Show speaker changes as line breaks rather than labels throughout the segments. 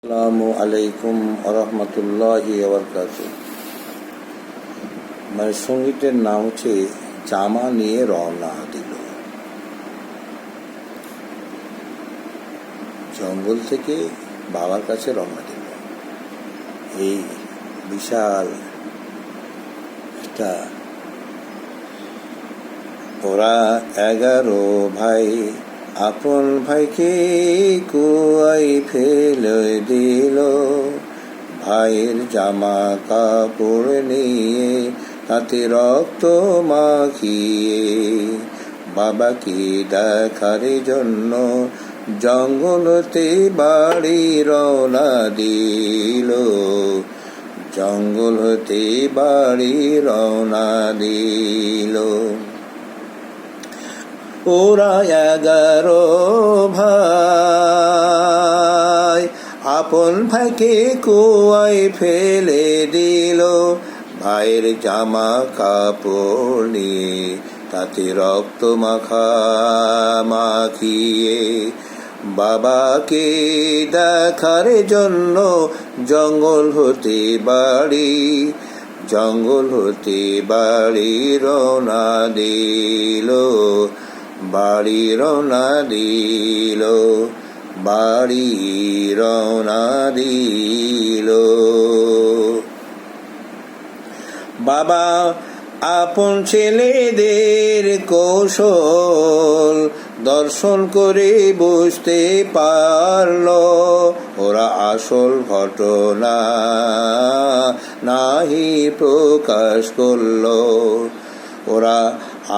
আসসালামু আলাইকুম আরহামতুল্লাহি ওয়াবারাকাতুহু। মানে সঙ্গীতের নাম হচ্ছে জামা নিয়ে রওনা দিল। জঙ্গল থেকে বাবার কাছে রওনা দিল। এই বিশাল একটা ওরা 11 ভাই আপন ভাইকে কুয়াই ফেলে দিল। ভাইয়ের জামা কাপড় নিয়ে তাতে রক্ত মাখিয়ে বাবাকে দেখার জন্য জঙ্গলতে বাড়ি রওনা দিল। জঙ্গল হতে বাড়ি রওনা দিল। ওরা 11 ভাই আপন ভাইকে কুয়ায় ফেলে দিল। ভাইয়ের জামা কাপড় নিয়ে তাতে রক্ত মাখিয়ে বাবাকে দেখার জন্য জঙ্গল হতে বাড়ি রওনা দিল। বাড়ি রওনা দিল। বাবা আপন ছেলেদের কৌশল দর্শন করে বুঝতে পারল। ওরা আসল ঘটনা নাহি প্রকাশ করল। ওরা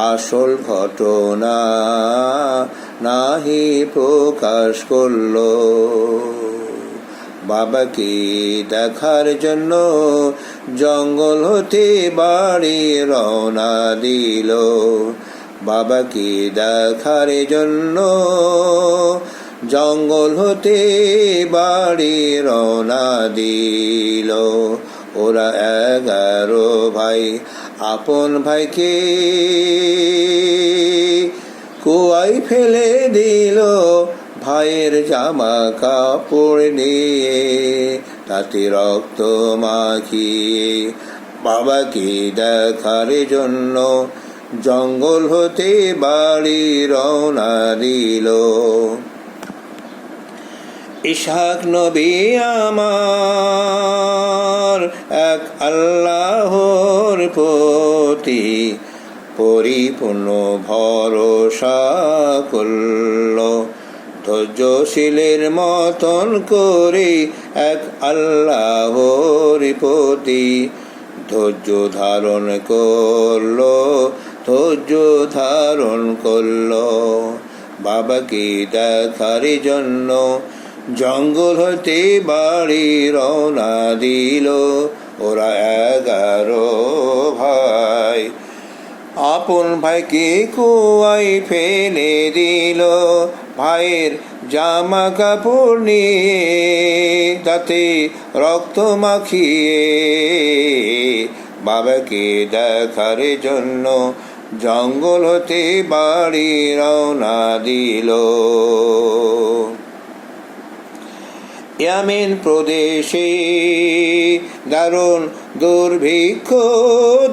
আসল ঘটনা নাহি প্রকাশ করল। বাবাকে দেখার জন্য জঙ্গল হতে বাড়ি রওনা দিল। বাবাকে দেখার জন্য জঙ্গল হতে বাড়ি রওনা দিল। ওরা 11 ভাই আপন ভাইকে কুয়ায় ফেলে দিল। ভাইয়ের জামা কাপড় নিয়ে তাতে রক্ত মাখিয়ে বাবাকে দেখার জন্য জঙ্গল হতে বাড়ি রওনা দিল। ইসহাক নবী আমার এক আল্লাহর প্রতি পরিপূর্ণ ভরসা করল। ধৈর্যশীলের মতন করে এক আল্লাহর প্রতি ধৈর্য ধারণ করল। বাবাকে দেখার জন্য জঙ্গল হতে বাড়ি রওনা দিল। ওরা 11 ভাই আপন ভাইকে কুয়ায় ফেলে দিল। ভাইয়ের জামা কাপড় নিয়ে তাতে রক্ত মাখিয়ে বাবাকে দেখার জন্য জঙ্গল হতে বাড়ি রওনা দিল। ইয়ামেন প্রদেশে দারুণ দুর্ভিক্ষ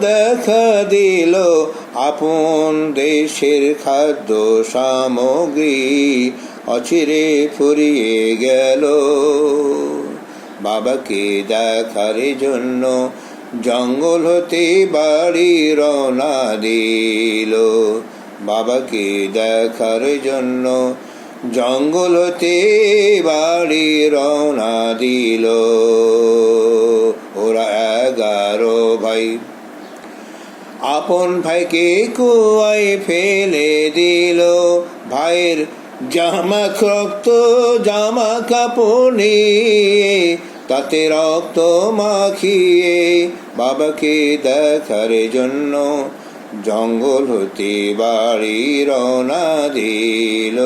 দেখা দিল। আপন দেশের খাদ্য সামগ্রী অচিরে ফুরিয়ে গেল। বাবাকে দেখার জন্য জঙ্গল হতে বাড়ি রওনা দিল। বাবাকে দেখার জন্য জঙ্গল হতে বাড়ি রওনা দিল। ওরা 11 ভাই আপন ভাইকে কুয়ায় ফেলে দিল। ভাইয়ের জামা কাপড় নিয়ে তাতে রক্ত মাখিয়ে বাবাকে দেখার জন্য জঙ্গল হতে বাড়ি রওনা দিল।